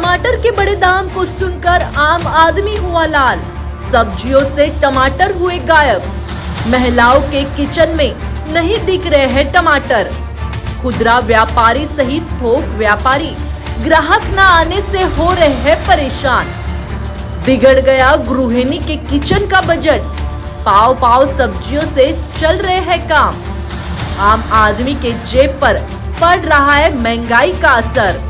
टमाटर के बड़े दाम को सुनकर आम आदमी हुआ लाल। सब्जियों से टमाटर हुए गायब। महिलाओं के किचन में नहीं दिख रहे हैं टमाटर। खुदरा व्यापारी सहित थोक व्यापारी ग्राहक न आने से हो रहे हैं परेशान। बिगड़ गया गृहिणी के किचन का बजट। पाव पाव सब्जियों से चल रहे हैं काम। आम आदमी के जेब पर पड़ रहा है महंगाई का असर।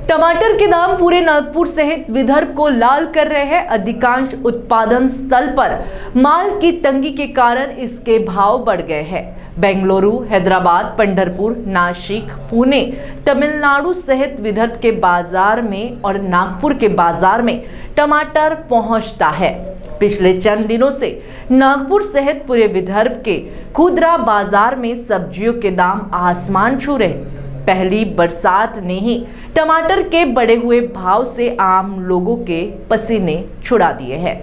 टमाटर के दाम पूरे नागपुर सहित विदर्भ को लाल कर रहे हैं। अधिकांश उत्पादन स्थल पर माल की तंगी के कारण इसके भाव बढ़ गए हैं। बेंगलुरु, हैदराबाद, पंढरपुर, नासिक, पुणे, तमिलनाडु सहित विदर्भ के बाजार में और नागपुर के बाजार में टमाटर पहुंचता है। पिछले चंद दिनों से नागपुर सहित पूरे विदर्भ के खुदरा बाजार में सब्जियों के दाम आसमान छू रहे। पहली बरसात ने ही टमाटर के बढ़े हुए भाव से आम लोगों के पसीने छुड़ा दिए हैं।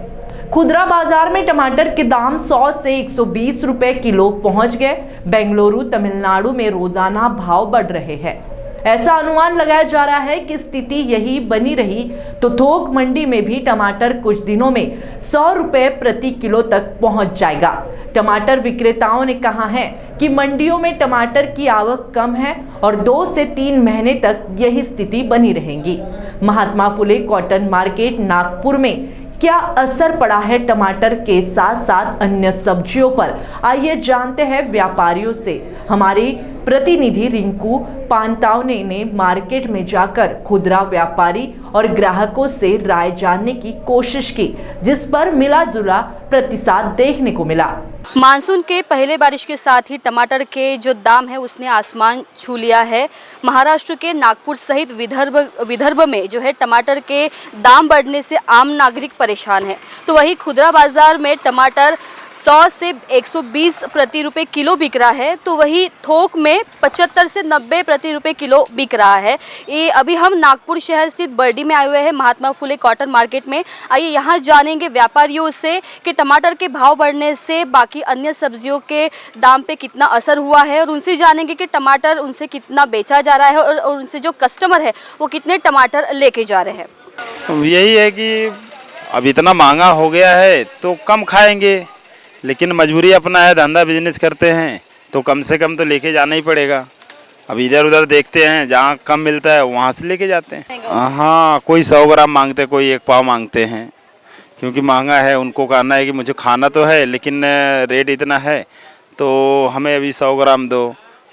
खुदरा बाजार में टमाटर के दाम 100 से 120 रुपए किलो पहुंच गए। बेंगलुरु, तमिलनाडु में रोजाना भाव बढ़ रहे हैं। ऐसा अनुमान लगाया जा रहा है कि स्थिति यही बनी रही तो थोक मंडी में भी टमाटर कुछ दिनों में 100 रुपए प्रति किलो तक पहुंच जाएगा। टमाटर विक्रेताओं ने कहा है कि मंडियों में टमाटर की आवक कम है और 2 से 3 महीने तक यही स्थिति बनी रहेगी। महात्मा फुले कॉटन मार्केट नागपुर में क्या असर पड़ा है टमाटर के साथ साथ अन्य सब्जियों पर, आइए जानते हैं व्यापारियों से। हमारी प्रतिनिधि रिंकू पांतावने ने मार्केट में जाकर खुदरा व्यापारी और ग्राहकों से राय जानने की कोशिश की, जिस पर मिला जुला प्रतिसाद देखने को मिला। मानसून के पहले बारिश के साथ ही टमाटर के जो दाम है उसने आसमान छू लिया है। महाराष्ट्र के नागपुर सहित विदर्भ में जो है टमाटर के दाम बढ़ने से आम नागरिक परेशान है। तो वही खुदरा बाजार में टमाटर 100 से 120 प्रति रुपए किलो बिक रहा है, तो वही थोक में 75 से 90 प्रति रुपए किलो बिक रहा है। ये अभी हम नागपुर शहर स्थित बर्डी में आए हुए हैं महात्मा फुले कॉटन मार्केट में। आइए यहाँ जानेंगे व्यापारियों से कि टमाटर के भाव बढ़ने से बाकी अन्य सब्जियों के दाम पे कितना असर हुआ है और उनसे जानेंगे कि टमाटर उनसे कितना बेचा जा रहा है और उनसे जो कस्टमर है वो कितने टमाटर लेके जा रहे हैं। यही है कि अब इतना महंगा हो गया है तो कम खाएंगे, लेकिन मजबूरी अपना है, धंधा बिजनेस करते हैं तो कम से कम तो लेके जाना ही पड़ेगा। अब इधर उधर देखते हैं, जहाँ कम मिलता है वहाँ से लेके जाते हैं। हाँ, कोई 100 ग्राम मांगते हैं, कोई 1 पाव मांगते हैं, क्योंकि महंगा है। उनको कहना है कि मुझे खाना तो है लेकिन रेट इतना है तो हमें अभी 100 ग्राम दो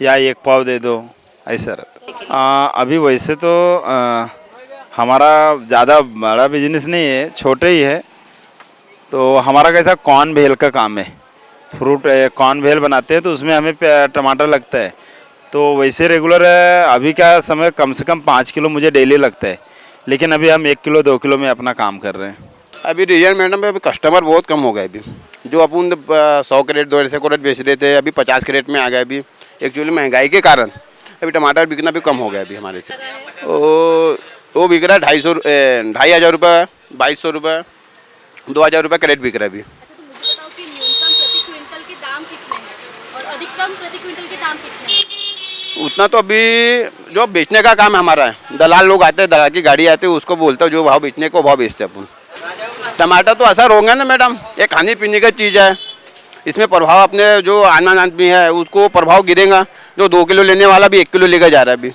या 1 पाव दे दो, ऐसा रहता। अभी वैसे तो हमारा ज़्यादा बड़ा बिजनेस नहीं है, छोटे ही है। तो हमारा कैसा कॉर्न भेल का काम है, फ्रूट कॉर्न भेल बनाते हैं तो उसमें हमें टमाटर लगता है। तो वैसे रेगुलर अभी का समय कम से कम 5 किलो मुझे डेली लगता है, लेकिन अभी हम 1 किलो 2 किलो में अपना काम कर रहे हैं। अभी रीजन मैडम अभी कस्टमर बहुत कम हो गए। अभी जो अपन 100 कैरेट 250 कैरेट बेच रहे थे अभी 50 कैरेट में आ गए। अभी एक्चुअली महंगाई के कारण अभी टमाटर बिकना भी कम हो गया अभी हमारे से। वो बिक रहा है 2,500 रुपये, 2,200 रुपये, 2,000 रुपये कैरेट बिक रहा है अभी। अच्छा, तो मुझे बताओ कि न्यूनतम प्रति क्विंटल के दाम कितने हैं और अधिकतम प्रति क्विंटल के दाम कितने हैं? उतना तो अभी जो बेचने का काम है हमारा है, दलाल लोग आते हैं, दलाल की गाड़ी आती है, उसको बोलते हो जो भाव बेचने को भाव बेचते हैं अपन। टमाटर तो असर होगा ना मैडम, ये खाने पीने की चीज़ है, इसमें प्रभाव अपने जो आना आदमी है उसको प्रभाव गिरेगा। जो 2 किलो लेने वाला भी 1 किलो लेकर जा रहा है। अभी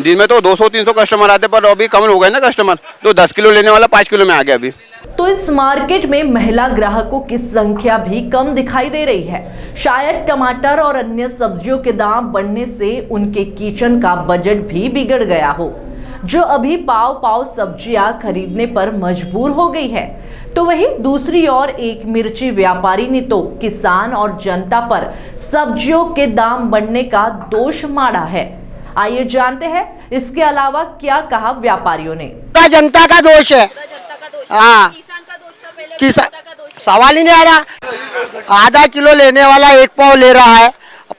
दिन में तो 200-300 कस्टमर आते, पर अभी कम हो गए ना कस्टमर, तो 10 किलो लेने वाला 5 किलो में आ गया अभी। तो इस मार्केट में महिला ग्राहकों की संख्या भी कम दिखाई दे रही है। शायद टमाटर और अन्य सब्जियों के दाम बढ़ने से उनके किचन का बजट भी बिगड़ गया हो, जो अभी पाव पाव सब्जियां खरीदने पर मजबूर हो गई है। तो वही दूसरी ओर एक मिर्ची व्यापारी ने तो किसान और जनता पर सब्जियों के दाम बढ़ने का दोष माड़ा है। आइए जानते हैं इसके अलावा क्या कहा व्यापारियों ने। जनता का दोष है। हाँ, किसान का दोष था पहले, किसान जनता का दोष। सवाल ही नहीं आ रहा। आधा किलो लेने वाला 1 पाव ले रहा है।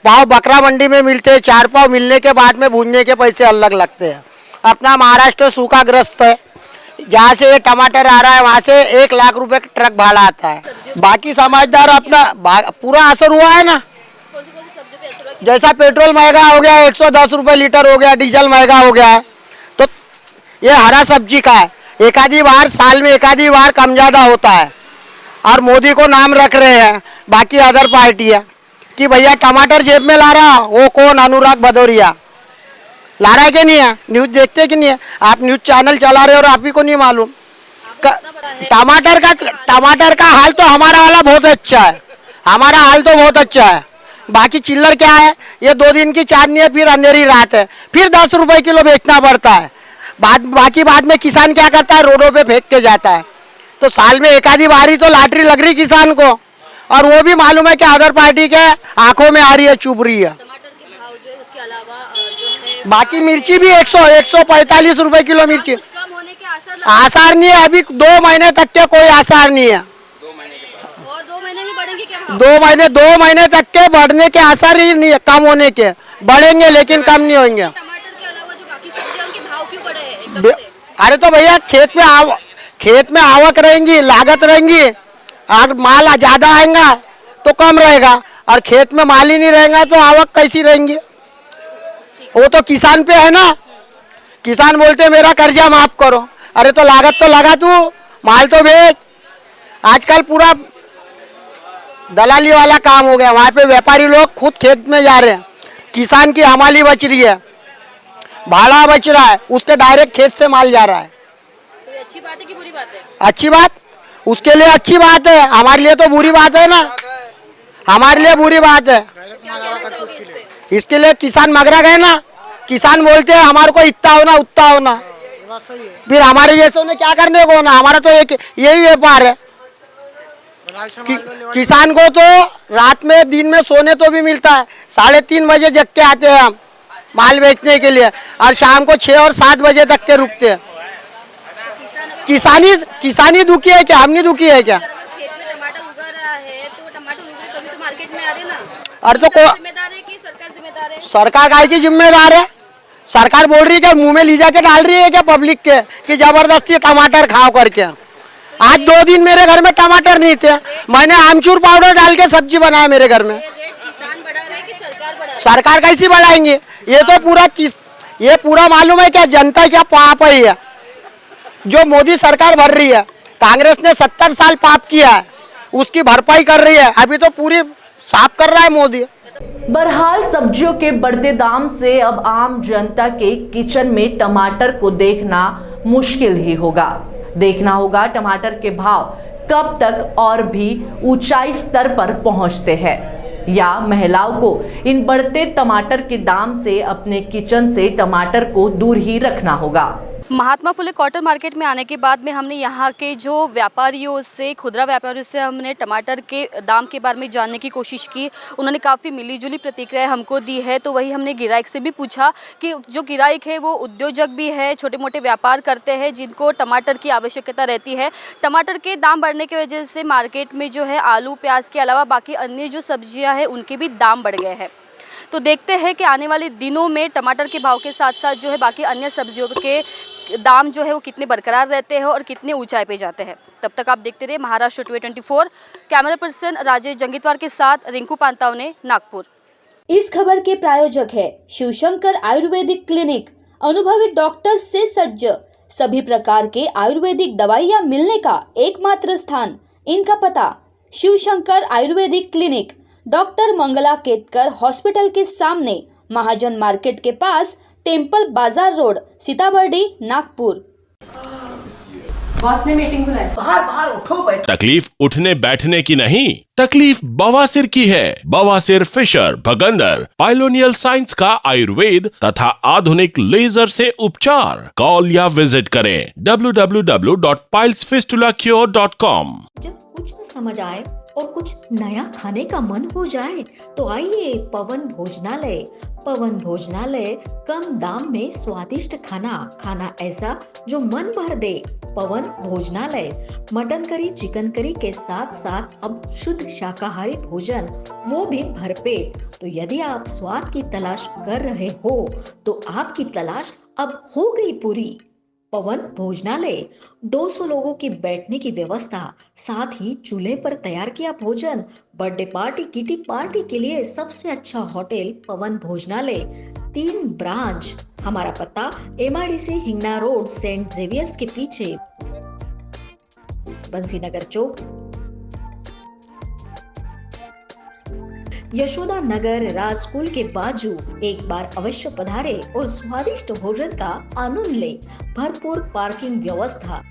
पाव बकरा मंडी में मिलते हैं, 4 पाव मिलने के बाद में भूनने के पैसे अलग लगते हैं। अपना महाराष्ट्र सूखाग्रस्त है, जहाँ से ये टमाटर आ रहा है वहाँ से 1 लाख रुपए ट्रक भाड़ा आता है। बाकी समझदार अपना पूरा असर हुआ है ना। जैसा पेट्रोल महंगा हो गया, 110 रुपए लीटर हो गया, डीजल महंगा हो गया है, तो ये हरा सब्जी का है, एक आधी बार साल में एक आधी बार कम ज़्यादा होता है। और मोदी को नाम रख रहे हैं बाकी अदर पार्टी है कि भैया टमाटर जेब में ला रहा, वो कौन? अनुराग भदौरिया ला रहा है कि नहीं है? न्यूज़ देखते कि नहीं है? आप न्यूज़ चैनल चला रहे हो और आप ही को नहीं मालूम। टमाटर का हाल तो हमारा वाला बहुत अच्छा है, हमारा हाल तो बहुत अच्छा है। बाकी चिल्लर क्या है, ये 2 दिन की चांदनी है, फिर अंधेरी रात है, फिर 10 रुपए किलो बेचना पड़ता है। बाकी बाद में किसान क्या करता है, रोडों पे फेंक के जाता है। तो साल में एक आधी बारी तो लॉटरी लग रही किसान को, और वो भी मालूम है कि अदर पार्टी के आंखों में आ रही है, चुभ रही है। टमाटर के भाव जो है उसके अलावा जो है बाकी मिर्ची भी 145 रुपए किलो मिर्ची। कुछ कम होने के आसार नहीं है, अभी 2 महीने तक के कोई आसार नहीं है। और 2 महीने में बढ़ेंगे क्या भाव? 2 महीने तक के बढ़ने के आसार ही नहीं है, कम होने के। बढ़ेंगे लेकिन कम नहीं होंगे। टमाटर के अलावा जो बाकी सब्जियां उनके भाव क्यों बढ़े हैं एकदम से? अरे तो भैया खेत में आवक रहेंगी, लागत रहेंगी, और माल ज्यादा आएगा तो कम रहेगा, और खेत में माल ही नहीं रहेगा तो आवक कैसी रहेंगी? वो तो किसान पे है ना। किसान बोलते मेरा कर्जा माफ करो, अरे तो लागत तो लगा तू, माल तो बेच। आजकल पूरा दलाली वाला काम हो गया, वहाँ पे व्यापारी लोग खुद खेत में जा रहे हैं, किसान की हमाली बच रही है, भाड़ा बच रहा है, उसके डायरेक्ट खेत से माल जा रहा है। तो ये अच्छी बात है कि बुरी बात है? अच्छी बात, उसके लिए अच्छी बात है, हमारे लिए तो बुरी बात है ना, हमारे लिए बुरी बात है। क्या कहना चाहोगे इस पे? इसके लिए किसान मगरा गए ना। किसान बोलते हैं हमारे को इतना होना उतना होना, फिर हमारे जैसे ने क्या करने को होना? हमारा तो एक यही व्यापार है। किसान को तो रात में दिन में सोने तो भी मिलता है, 3:30 बजे जग के आते हैं हम माल बेचने के लिए, और शाम को 6 और 7 बजे तक के रुकते हैं। किसानी दुखी है क्या? हम नहीं दुखी है क्या? खेत में टमाटर उगा रहा है तो टमाटर उग रहे तभी तो मार्केट में आ रहे ना। और तो जिम्मेदार है कि सरकार जिम्मेदार है? सरकार काय की जिम्मेदार है? सरकार बोल रही है कि मुंह में ली जाके डाल रही है क्या पब्लिक के कि जबरदस्ती टमाटर खाओ करके। आज 2 दिन मेरे घर में टमाटर नहीं थे, मैंने आमचूर पाउडर डाल के सब्जी बनाया मेरे घर में। ये रेट किसान बढ़ा रहा है कि सरकार बढ़ा रहा है? सरकार कैसी बढ़ाएंगे? ये तो ये पूरा मालूम है क्या जनता क्या पाप है? ये जो मोदी सरकार भर रही है, कांग्रेस ने 70 साल पाप किया है, उसकी भरपाई कर रही है, अभी तो पूरी साफ कर रहा है मोदी। बहरहाल सब्जियों के बढ़ते दाम से अब आम जनता के किचन में टमाटर को देखना मुश्किल ही होगा। देखना होगा टमाटर के भाव कब तक और भी ऊंचाई स्तर पर पहुंचते हैं, या महिलाओं को इन बढ़ते टमाटर के दाम से अपने किचन से टमाटर को दूर ही रखना होगा। महात्मा फुले कॉटन मार्केट में आने के बाद में हमने यहाँ के जो व्यापारियों से, खुदरा व्यापारियों से हमने टमाटर के दाम के बारे में जानने की कोशिश की। उन्होंने काफ़ी मिलीजुली प्रतिक्रिया हमको दी है। तो वही हमने गिराइक से भी पूछा कि जो गिराइक है वो उद्योजक भी है, छोटे मोटे व्यापार करते हैं जिनको टमाटर की आवश्यकता रहती है। टमाटर के दाम बढ़ने की वजह से मार्केट में जो है आलू प्याज के अलावा बाकी अन्य जो सब्जियाँ हैं उनके भी दाम बढ़ गए हैं। तो देखते हैं कि आने वाले दिनों में टमाटर के भाव के साथ साथ जो है बाकी अन्य सब्जियों के दाम जो है वो कितने बरकरार रहते हैं और कितने ऊंचाई पे जाते हैं। तब तक आप देखते रहे महाराष्ट्र 24। कैमरा पर्सन राजेश जंगीतवार के साथ रिंकू पांतावने, नागपुर। इस खबर के प्रायोजक है शिवशंकर आयुर्वेदिक क्लिनिक, अनुभवी डॉक्टर से सज्ज, सभी प्रकार के आयुर्वेदिक दवाइयाँ मिलने का एकमात्र स्थान। इनका पता Shivshankar Ayurvedic clinic, doctor Mangala Ketkar hospital के सामने, महाजन मार्केट के पास, Temple Bazar Road, Sitabardi, Nagpur. Boss ने मीटिंग बुलाई। तकलीफ उठने बैठने की नहीं, तकलीफ बवासीर की है। बवासीर, फिशर, भगंदर, पाइलोनियल साइंस का आयुर्वेद तथा आधुनिक लेजर से उपचार। कॉल या विजिट करें www.pilesfistulacure.com। जब कुछ न समझ आए और कुछ नया खाने का मन हो जाए तो आइए पवन भोजनालय। पवन भोजनालय कम दाम में स्वादिष्ट खाना ऐसा जो मन भर दे। पवन भोजनालय मटन करी, चिकन करी के साथ साथ अब शुद्ध शाकाहारी भोजन, वो भी भरपेट। तो यदि आप स्वाद की तलाश कर रहे हो तो आपकी तलाश अब हो गई पूरी। पवन भोजनालय, 200 लोगों की बैठने की व्यवस्था, साथ ही चूल्हे पर तैयार किया भोजन। बर्थडे पार्टी, किटी पार्टी के लिए सबसे अच्छा होटल पवन भोजनालय। 3 ब्रांच। हमारा पता MIDC Hingna road, Saint Xavier's के पीछे, बंसीनगर चौक, यशोदा नगर राज स्कूल के बाजू। एक बार अवश्य पधारे और स्वादिष्ट भोजन का आनंद ले। भरपूर पार्किंग व्यवस्था,